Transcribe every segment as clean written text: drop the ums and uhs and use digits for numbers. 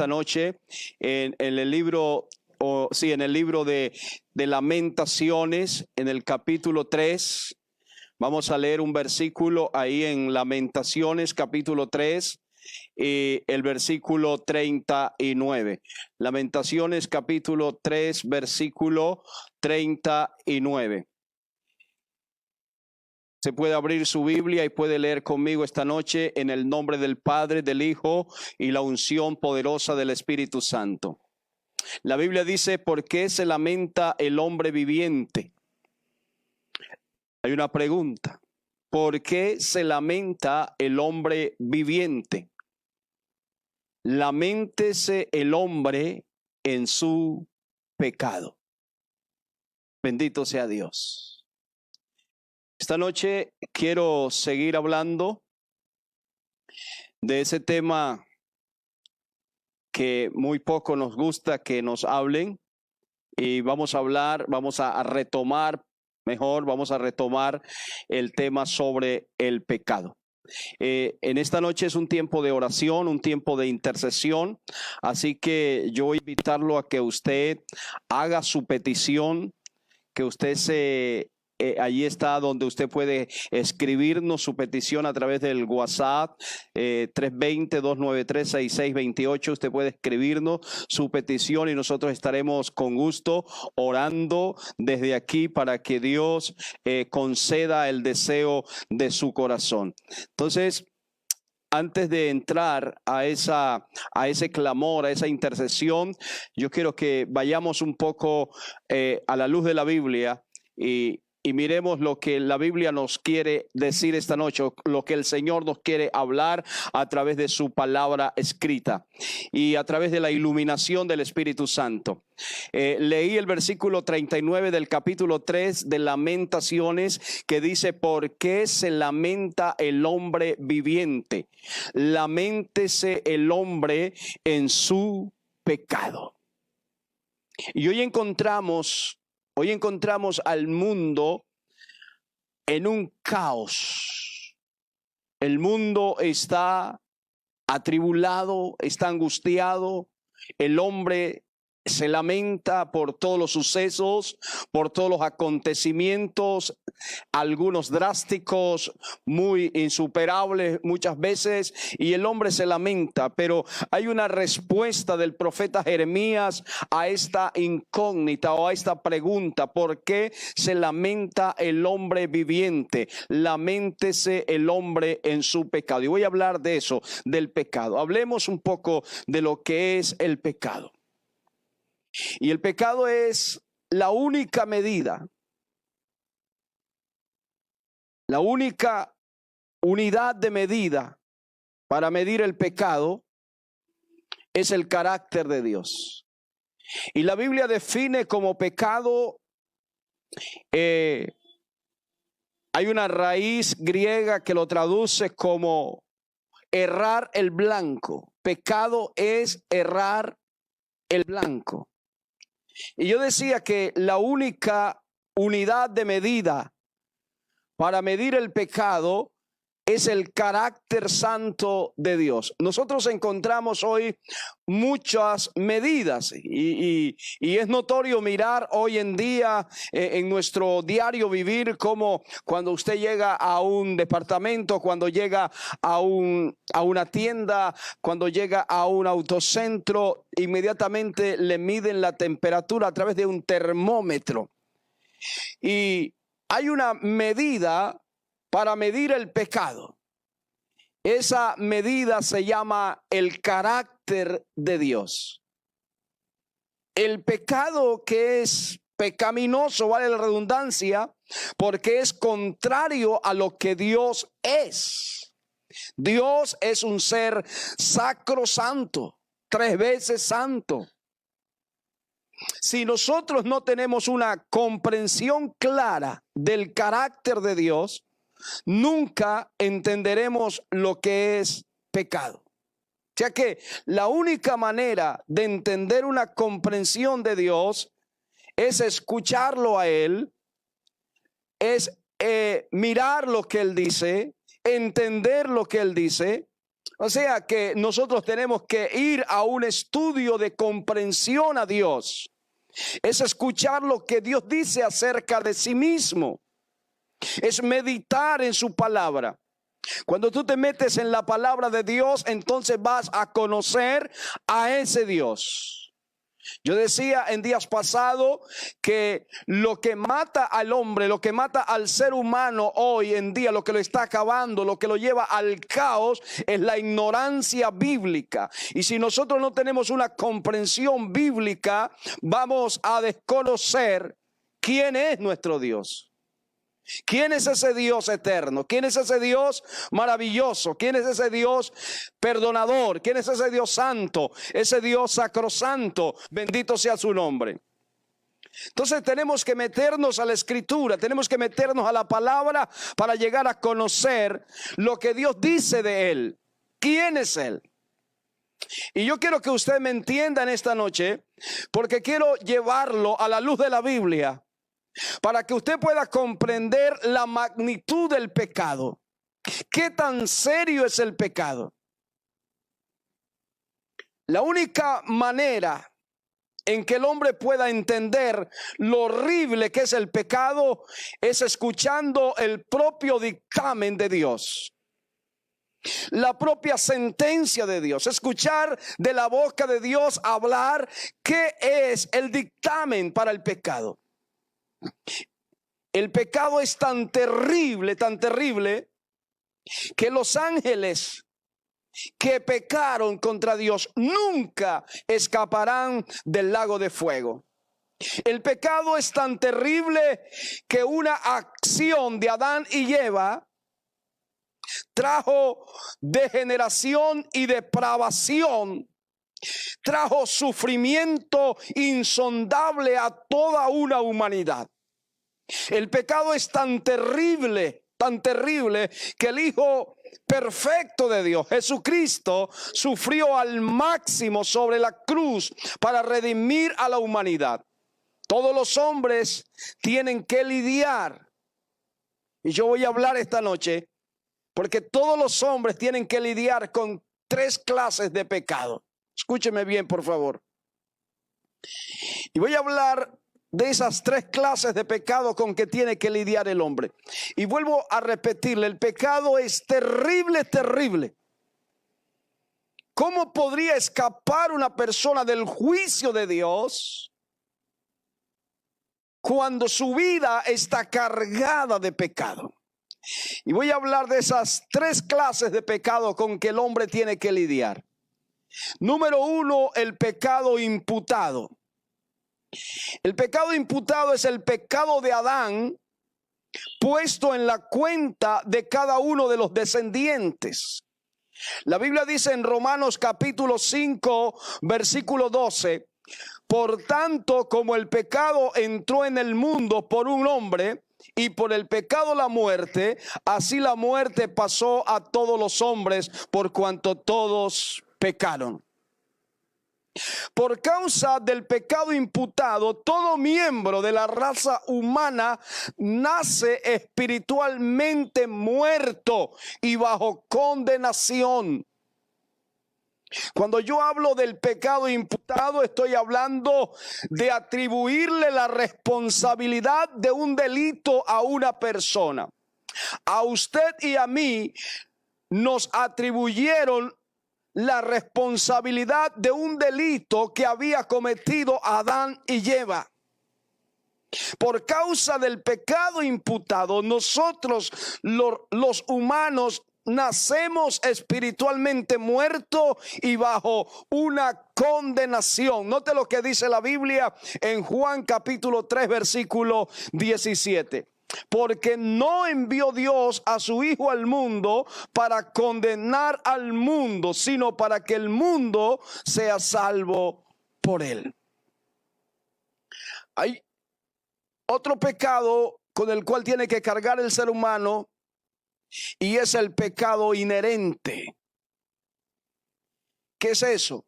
esta noche en el libro, en el libro de Lamentaciones, en el capítulo 3. Vamos a leer un versículo ahí en Lamentaciones, capítulo 3, el versículo 39. Lamentaciones, capítulo 3, versículo 39. Se puede abrir su Biblia y puede leer conmigo esta noche en el nombre del Padre, del Hijo y la unción poderosa del Espíritu Santo. La Biblia dice: ¿por qué se lamenta el hombre viviente? Hay una pregunta. ¿Por qué se lamenta el hombre viviente? Laméntese el hombre en su pecado. Bendito sea Dios. Esta noche quiero seguir hablando de ese tema que muy poco nos gusta que nos hablen, y vamos a retomar el tema sobre el pecado. En esta noche es un tiempo de oración, un tiempo de intercesión, así que yo voy a invitarlo a que usted haga su petición, que usted allí está donde usted puede escribirnos su petición a través del WhatsApp 320-293-6628. Usted puede escribirnos su petición y nosotros estaremos con gusto orando desde aquí para que Dios conceda el deseo de su corazón. Entonces, antes de entrar a ese clamor, a esa intercesión, yo quiero que vayamos un poco a la luz de la Biblia y miremos lo que la Biblia nos quiere decir esta noche, lo que el Señor nos quiere hablar a través de su palabra escrita y a través de la iluminación del Espíritu Santo. Leí el versículo 39 del capítulo 3 de Lamentaciones, que dice: ¿por qué se lamenta el hombre viviente? Laméntese el hombre en su pecado. Y hoy encontramos al mundo en un caos. El mundo está atribulado, está angustiado. El hombre se lamenta por todos los sucesos, por todos los acontecimientos, algunos drásticos, muy insuperables muchas veces, y el hombre se lamenta. Pero hay una respuesta del profeta Jeremías a esta incógnita o a esta pregunta: ¿por qué se lamenta el hombre viviente? Laméntese el hombre en su pecado. Y voy a hablar de eso, del pecado. Hablemos un poco de lo que es el pecado. Y el pecado es la única medida, la única unidad de medida para medir el pecado es el carácter de Dios. Y la Biblia define como pecado, hay una raíz griega que lo traduce como errar el blanco. Pecado es errar el blanco. Y yo decía que la única unidad de medida para medir el pecado es el carácter santo de Dios. Nosotros encontramos hoy muchas medidas y es notorio mirar hoy en día en nuestro diario vivir cómo cuando usted llega a un departamento, cuando llega a una tienda, cuando llega a un autocentro, inmediatamente le miden la temperatura a través de un termómetro. Y hay una medida para medir el pecado. Esa medida se llama el carácter de Dios. El pecado, que es pecaminoso, vale la redundancia, porque es contrario a lo que Dios es. Dios es un ser sacrosanto, 3 veces santo. Si nosotros no tenemos una comprensión clara del carácter de Dios, nunca entenderemos lo que es pecado. O sea que la única manera de entender una comprensión de Dios es escucharlo a Él, es mirar lo que Él dice, entender lo que Él dice O sea que nosotros tenemos que ir a un estudio de comprensión a Dios. Es escuchar lo que Dios dice acerca de sí mismo. Es meditar en su palabra. Cuando tú te metes en la palabra de Dios, entonces vas a conocer a ese Dios. Yo decía en días pasados que lo que mata al hombre, lo que mata al ser humano hoy en día, lo que lo está acabando, lo que lo lleva al caos, es la ignorancia bíblica. Y si nosotros no tenemos una comprensión bíblica, vamos a desconocer quién es nuestro Dios. ¿Quién es ese Dios eterno? ¿Quién es ese Dios maravilloso? ¿Quién es ese Dios perdonador? ¿Quién es ese Dios santo? Ese Dios sacrosanto, bendito sea su nombre. Entonces tenemos que meternos a la escritura, tenemos que meternos a la palabra para llegar a conocer lo que Dios dice de Él. ¿Quién es Él? Y yo quiero que usted me entienda en esta noche, porque quiero llevarlo a la luz de la Biblia, para que usted pueda comprender la magnitud del pecado. ¿Qué tan serio es el pecado? La única manera en que el hombre pueda entender lo horrible que es el pecado es escuchando el propio dictamen de Dios. La propia sentencia de Dios, escuchar de la boca de Dios hablar qué es el dictamen para el pecado. El pecado es tan terrible, que los ángeles que pecaron contra Dios nunca escaparán del lago de fuego. El pecado es tan terrible que una acción de Adán y Eva trajo degeneración y depravación, trajo sufrimiento insondable a toda una humanidad. El pecado es tan terrible que el Hijo perfecto de Dios, Jesucristo, sufrió al máximo sobre la cruz para redimir a la humanidad. Todos los hombres tienen que lidiar, y yo voy a hablar esta noche, porque todos los hombres tienen que lidiar con 3 clases de pecado. Escúcheme bien, por favor. Y voy a hablar de esas 3 clases de pecado con que tiene que lidiar el hombre. Y vuelvo a repetirle, el pecado es terrible, terrible. ¿Cómo podría escapar una persona del juicio de Dios cuando su vida está cargada de pecado? Y voy a hablar de esas 3 clases de pecado con que el hombre tiene que lidiar. Número 1, el pecado imputado. El pecado imputado es el pecado de Adán puesto en la cuenta de cada uno de los descendientes. La Biblia dice en Romanos capítulo 5, versículo 12: por tanto, como el pecado entró en el mundo por un hombre, y por el pecado la muerte, así la muerte pasó a todos los hombres, por cuanto todos pecaron. Por causa del pecado imputado, todo miembro de la raza humana nace espiritualmente muerto y bajo condenación. Cuando yo hablo del pecado imputado, estoy hablando de atribuirle la responsabilidad de un delito a una persona. A usted y a mí nos atribuyeron la responsabilidad de un delito que había cometido Adán y Eva. Por causa del pecado imputado, nosotros los humanos nacemos espiritualmente muertos y bajo una condenación. Note lo que dice la Biblia en Juan capítulo 3 versículo 17. Porque no envió Dios a su Hijo al mundo para condenar al mundo, sino para que el mundo sea salvo por él. Hay otro pecado con el cual tiene que cargar el ser humano, y es el pecado inherente. ¿Qué es eso?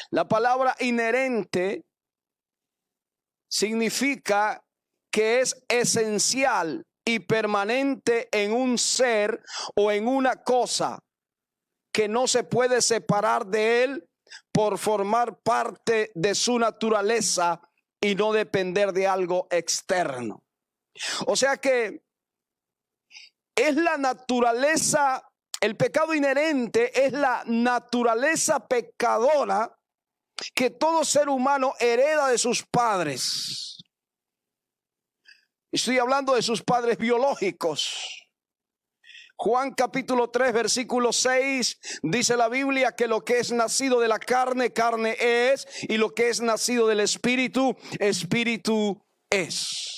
La palabra inherente significa que es esencial y permanente en un ser o en una cosa. que no se puede separar de él por formar parte de su naturaleza y no depender de algo externo. O sea que es la naturaleza, el pecado inherente es la naturaleza pecadora que todo ser humano hereda de sus padres. Estoy hablando de sus padres biológicos. Juan capítulo 3 versículo 6 dice la Biblia que lo que es nacido de la carne, carne es, y lo que es nacido del espíritu, espíritu es.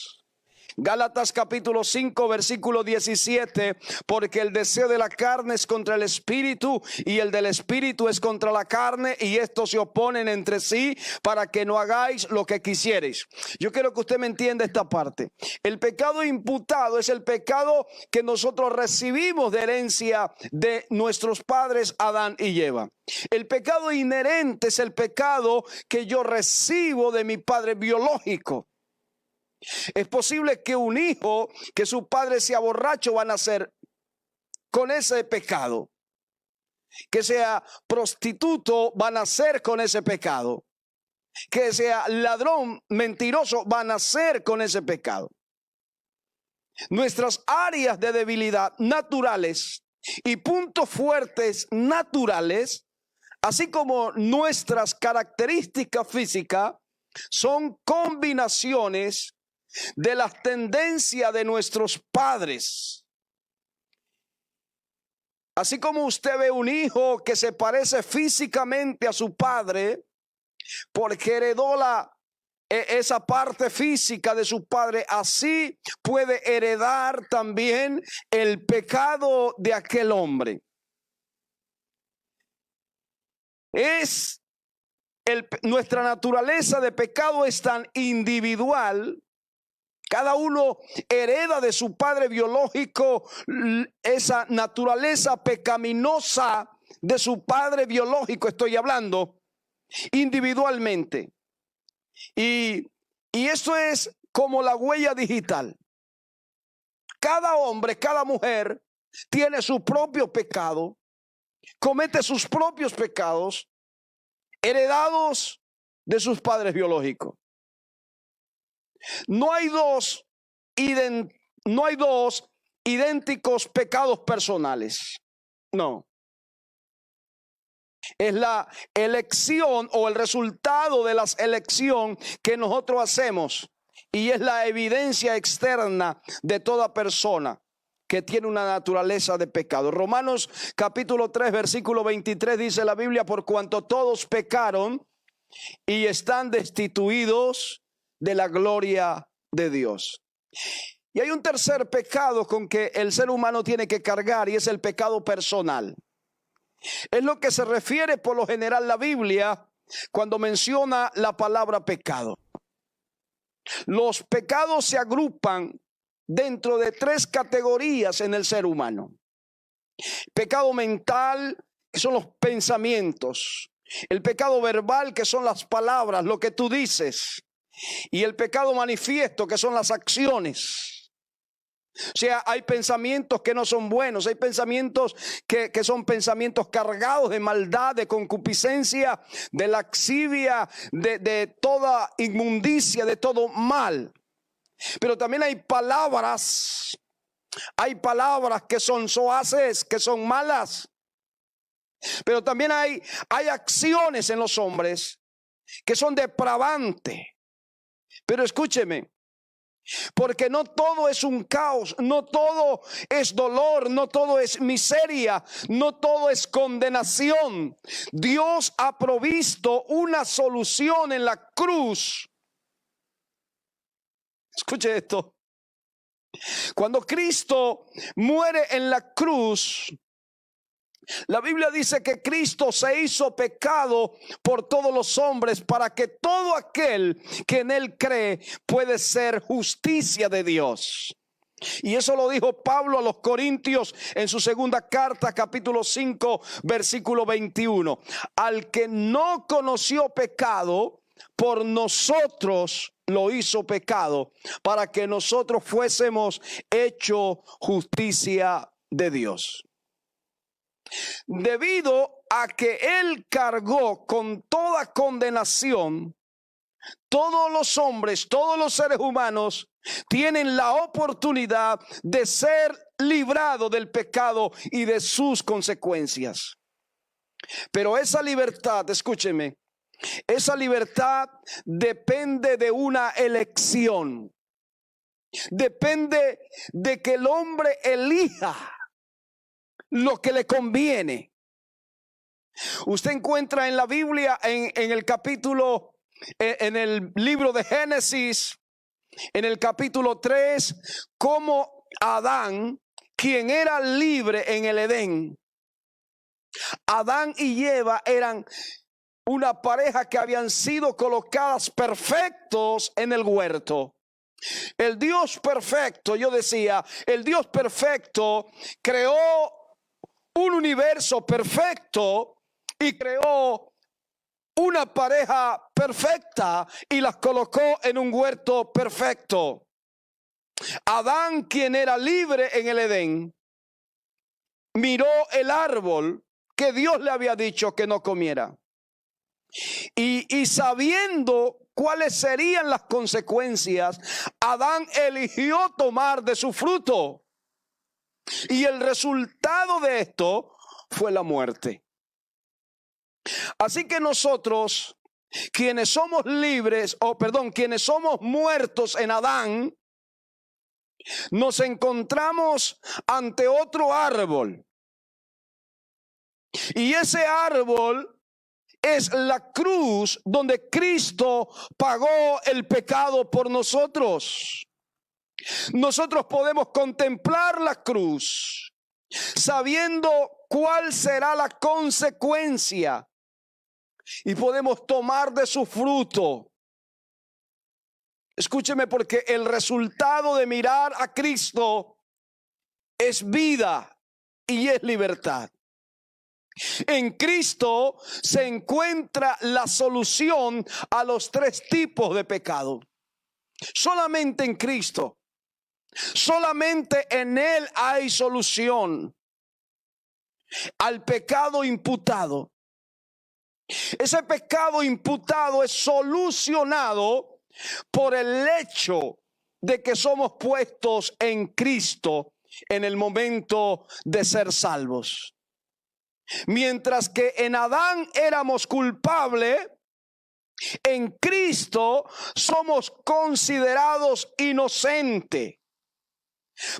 Gálatas capítulo 5 versículo 17, porque el deseo de la carne es contra el espíritu y el del espíritu es contra la carne, y estos se oponen entre sí para que no hagáis lo que quisiereis. Yo quiero que usted me entienda esta parte. El pecado imputado es el pecado que nosotros recibimos de herencia de nuestros padres Adán y Eva. El pecado inherente es el pecado que yo recibo de mi padre biológico. Es posible que un hijo, que su padre sea borracho, va a nacer con ese pecado. Que sea prostituto, va a nacer con ese pecado. Que sea ladrón, mentiroso, va a nacer con ese pecado. Nuestras áreas de debilidad naturales y puntos fuertes naturales, así como nuestras características físicas, son combinaciones de las tendencias de nuestros padres. Así como usted ve un hijo que se parece físicamente a su padre porque heredó esa parte física de su padre, así puede heredar también el pecado de aquel hombre. Nuestra naturaleza de pecado es tan individual. Cada uno hereda de su padre biológico esa naturaleza pecaminosa de su padre biológico, estoy hablando individualmente. Y esto es como la huella digital. Cada hombre, cada mujer tiene su propio pecado, comete sus propios pecados, heredados de sus padres biológicos. No hay dos idénticos pecados personales. No. Es la elección o el resultado de la elección que nosotros hacemos. Y es la evidencia externa de toda persona que tiene una naturaleza de pecado. Romanos capítulo 3 versículo 23 dice la Biblia: por cuanto todos pecaron y están destituidos de la gloria de Dios. Y hay un tercer pecado con que el ser humano tiene que cargar, y es el pecado personal. Es lo que se refiere por lo general la Biblia cuando menciona la palabra pecado. Los pecados se agrupan dentro de tres categorías en el ser humano. Pecado mental, que son los pensamientos. El pecado verbal, que son las palabras, lo que tú dices. Y el pecado manifiesto, que son las acciones. O sea, hay pensamientos que no son buenos, hay pensamientos que son pensamientos cargados de maldad, de concupiscencia, de laxivia, de toda inmundicia, de todo mal. Pero también hay palabras que son soaces, que son malas. Pero también hay acciones en los hombres que son depravantes. Pero escúcheme, porque no todo es un caos, no todo es dolor, no todo es miseria, no todo es condenación. Dios ha provisto una solución en la cruz. Escuche esto. Cuando Cristo muere en la cruz, la Biblia dice que Cristo se hizo pecado por todos los hombres para que todo aquel que en él cree puede ser justicia de Dios. Y eso lo dijo Pablo a los Corintios en su segunda carta, capítulo 5, versículo 21. Al que no conoció pecado, por nosotros lo hizo pecado, para que nosotros fuésemos hecho justicia de Dios. debido a que Él cargó con toda condenación. Todos los hombres, todos los seres humanos tienen la oportunidad de ser librados del pecado y de sus consecuencias. Pero esa libertad, escúcheme, esa libertad depende de una elección. Depende de que el hombre elija lo que le conviene. Usted encuentra en la Biblia, en el capítulo, en el libro de Génesis, en el capítulo 3, cómo Adán, quien era libre en el Edén, Adán y Eva eran una pareja que habían sido colocadas perfectos en el huerto. El Dios perfecto, yo decía, el Dios perfecto creó un universo perfecto y creó una pareja perfecta y las colocó en un huerto perfecto. Adán, quien era libre en el Edén, miró el árbol que Dios le había dicho que no comiera. Y sabiendo cuáles serían las consecuencias, Adán eligió tomar de su fruto. Y el resultado de esto fue la muerte. Así que nosotros, quienes somos libres, quienes somos muertos en Adán, nos encontramos ante otro árbol. Y ese árbol es la cruz donde Cristo pagó el pecado por nosotros. Nosotros podemos contemplar la cruz sabiendo cuál será la consecuencia y podemos tomar de su fruto. Escúcheme, porque el resultado de mirar a Cristo es vida y es libertad. En Cristo se encuentra la solución a los tres tipos de pecado. Solamente en Cristo, solamente en Él hay solución al pecado imputado. Ese pecado imputado es solucionado por el hecho de que somos puestos en Cristo en el momento de ser salvos. Mientras que en Adán éramos culpables, en Cristo somos considerados inocentes.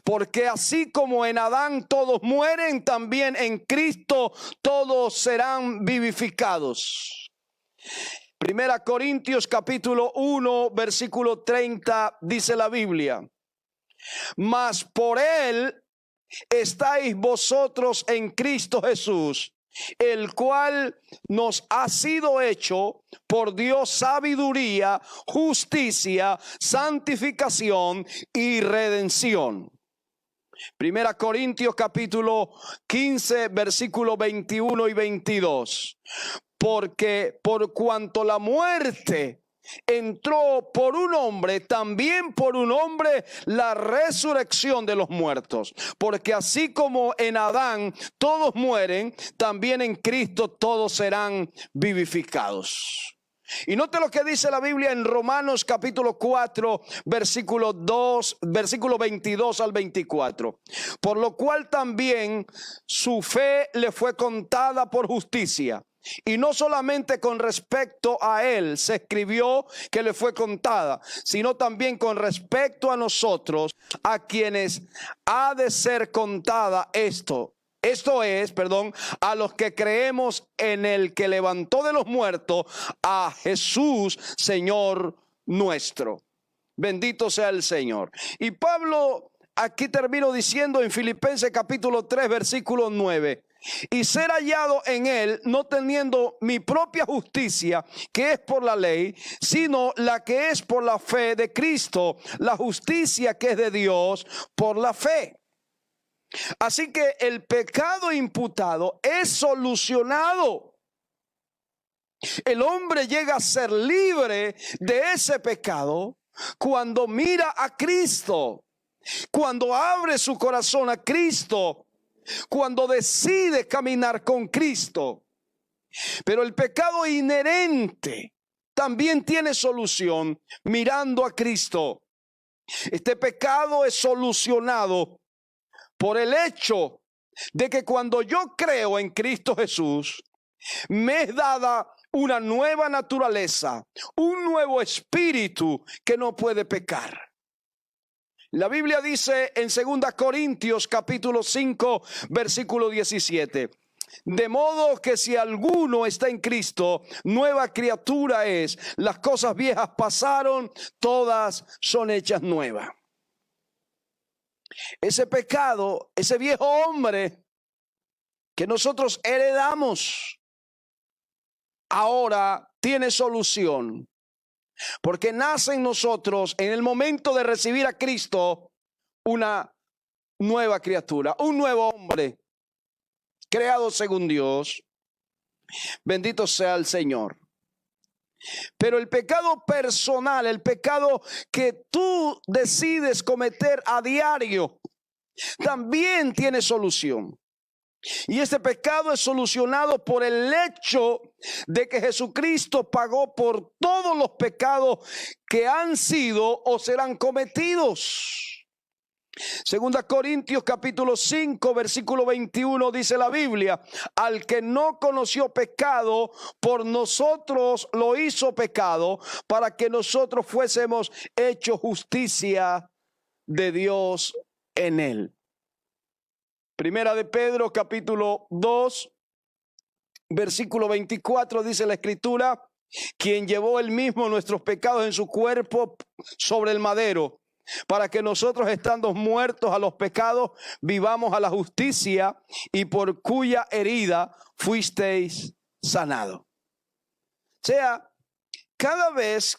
Porque así como en Adán todos mueren, también en Cristo todos serán vivificados. Primera Corintios capítulo 1 versículo 30 dice la Biblia: mas por Él estáis vosotros en Cristo Jesús, el cual nos ha sido hecho por Dios sabiduría, justicia, santificación y redención. Primera Corintios capítulo 15 versículo 21 y 22. Porque por cuanto la muerte entró por un hombre, también por un hombre la resurrección de los muertos. Porque así como en Adán todos mueren, también en Cristo todos serán vivificados. Y note lo que dice la Biblia en Romanos capítulo 4 versículo 22 al 24. Por lo cual también su fe le fue contada por justicia. Y no solamente con respecto a él se escribió que le fue contada, sino también con respecto a nosotros, a quienes ha de ser contada esto es, a los que creemos en el que levantó de los muertos a Jesús, Señor nuestro. Bendito sea el Señor. Y Pablo aquí termino diciendo en Filipenses capítulo 3 versículo 9: y ser hallado en él, no teniendo mi propia justicia, que es por la ley, sino la que es por la fe de Cristo, la justicia que es de Dios por la fe. Así que el pecado imputado es solucionado. El hombre llega a ser libre de ese pecado cuando mira a Cristo, cuando abre su corazón a Cristo. cuando decide caminar con Cristo. Pero el pecado inherente también tiene solución mirando a Cristo. Este pecado es solucionado por el hecho de que cuando yo creo en Cristo Jesús, me es dada una nueva naturaleza, un nuevo espíritu que no puede pecar. La Biblia dice en 2 Corintios capítulo 5 versículo 17: de modo que si alguno está en Cristo, nueva criatura es. Las cosas viejas pasaron, todas son hechas nuevas. Ese pecado, ese viejo hombre que nosotros heredamos, ahora tiene solución. Porque nace en nosotros, en el momento de recibir a Cristo, una nueva criatura, un nuevo hombre, creado según Dios. Bendito sea el Señor. Pero el pecado personal, el pecado que tú decides cometer a diario, también tiene solución. Y este pecado es solucionado por el hecho de que Jesucristo pagó por todos los pecados que han sido o serán cometidos. 2 Corintios capítulo 5 versículo 21 dice la Biblia: al que no conoció pecado, por nosotros lo hizo pecado, para que nosotros fuésemos hechos justicia de Dios en él. Primera de Pedro capítulo 2 versículo 24 dice la Escritura: quien llevó él mismo nuestros pecados en su cuerpo sobre el madero, para que nosotros, estando muertos a los pecados, vivamos a la justicia, y por cuya herida fuisteis sanados. O sea, cada vez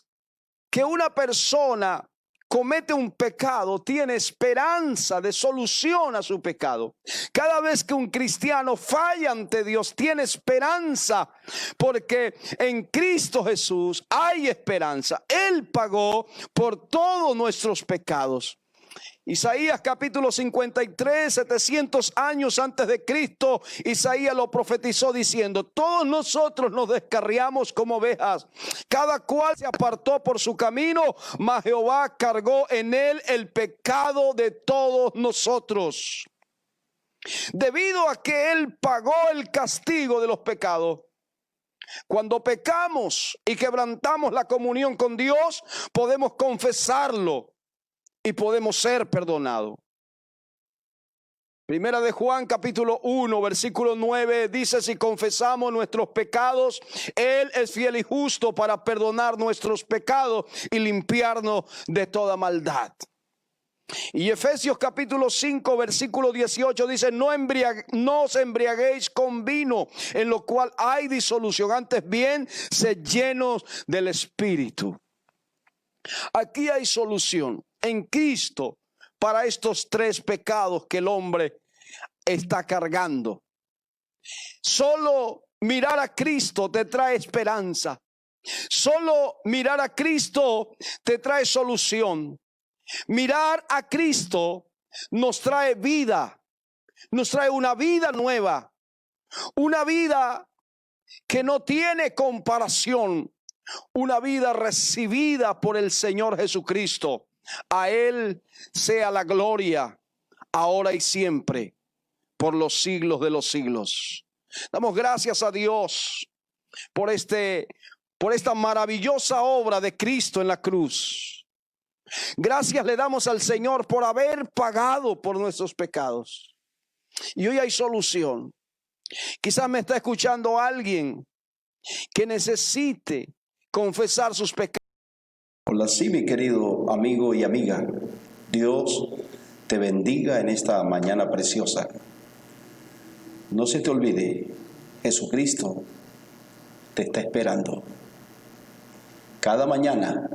que una persona comete un pecado, tiene esperanza de solución a su pecado. Cada vez que un cristiano falla ante Dios, tiene esperanza, porque en Cristo Jesús hay esperanza. Él pagó por todos nuestros pecados. Isaías capítulo 53, 700 años antes de Cristo, Isaías lo profetizó diciendo: todos nosotros nos descarriamos como ovejas, cada cual se apartó por su camino, mas Jehová cargó en él el pecado de todos nosotros. Debido a que él pagó el castigo de los pecados, cuando pecamos y quebrantamos la comunión con Dios, podemos confesarlo y podemos ser perdonados. Primera de Juan capítulo 1 versículo 9 dice: si confesamos nuestros pecados, Él es fiel y justo para perdonar nuestros pecados y limpiarnos de toda maldad. Y Efesios capítulo 5 versículo 18 dice: no os embriaguéis con vino, en lo cual hay disolución, antes bien sed llenos del Espíritu. Aquí hay solución en Cristo para estos tres pecados que el hombre está cargando. Solo mirar a Cristo te trae esperanza. Solo mirar a Cristo te trae solución. Mirar a Cristo nos trae vida, nos trae una vida nueva, una vida que no tiene comparación, una vida recibida por el Señor Jesucristo. A Él sea la gloria, ahora y siempre, por los siglos de los siglos. Damos gracias a Dios por esta maravillosa obra de Cristo en la cruz. Gracias le damos al Señor por haber pagado por nuestros pecados. Y hoy hay solución. Quizás me está escuchando alguien que necesite confesar sus pecados. Hola, sí, mi querido amigo y amiga. Dios te bendiga en esta mañana preciosa. No se te olvide, Jesucristo te está esperando. Cada mañana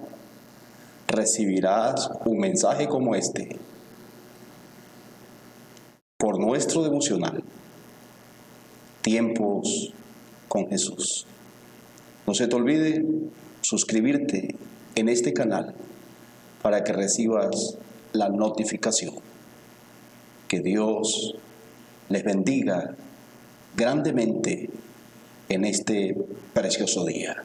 recibirás un mensaje como este por nuestro devocional, Tiempos con Jesús. No se te olvide suscribirte en este canal para que recibas la notificación. Que Dios les bendiga grandemente en este precioso día.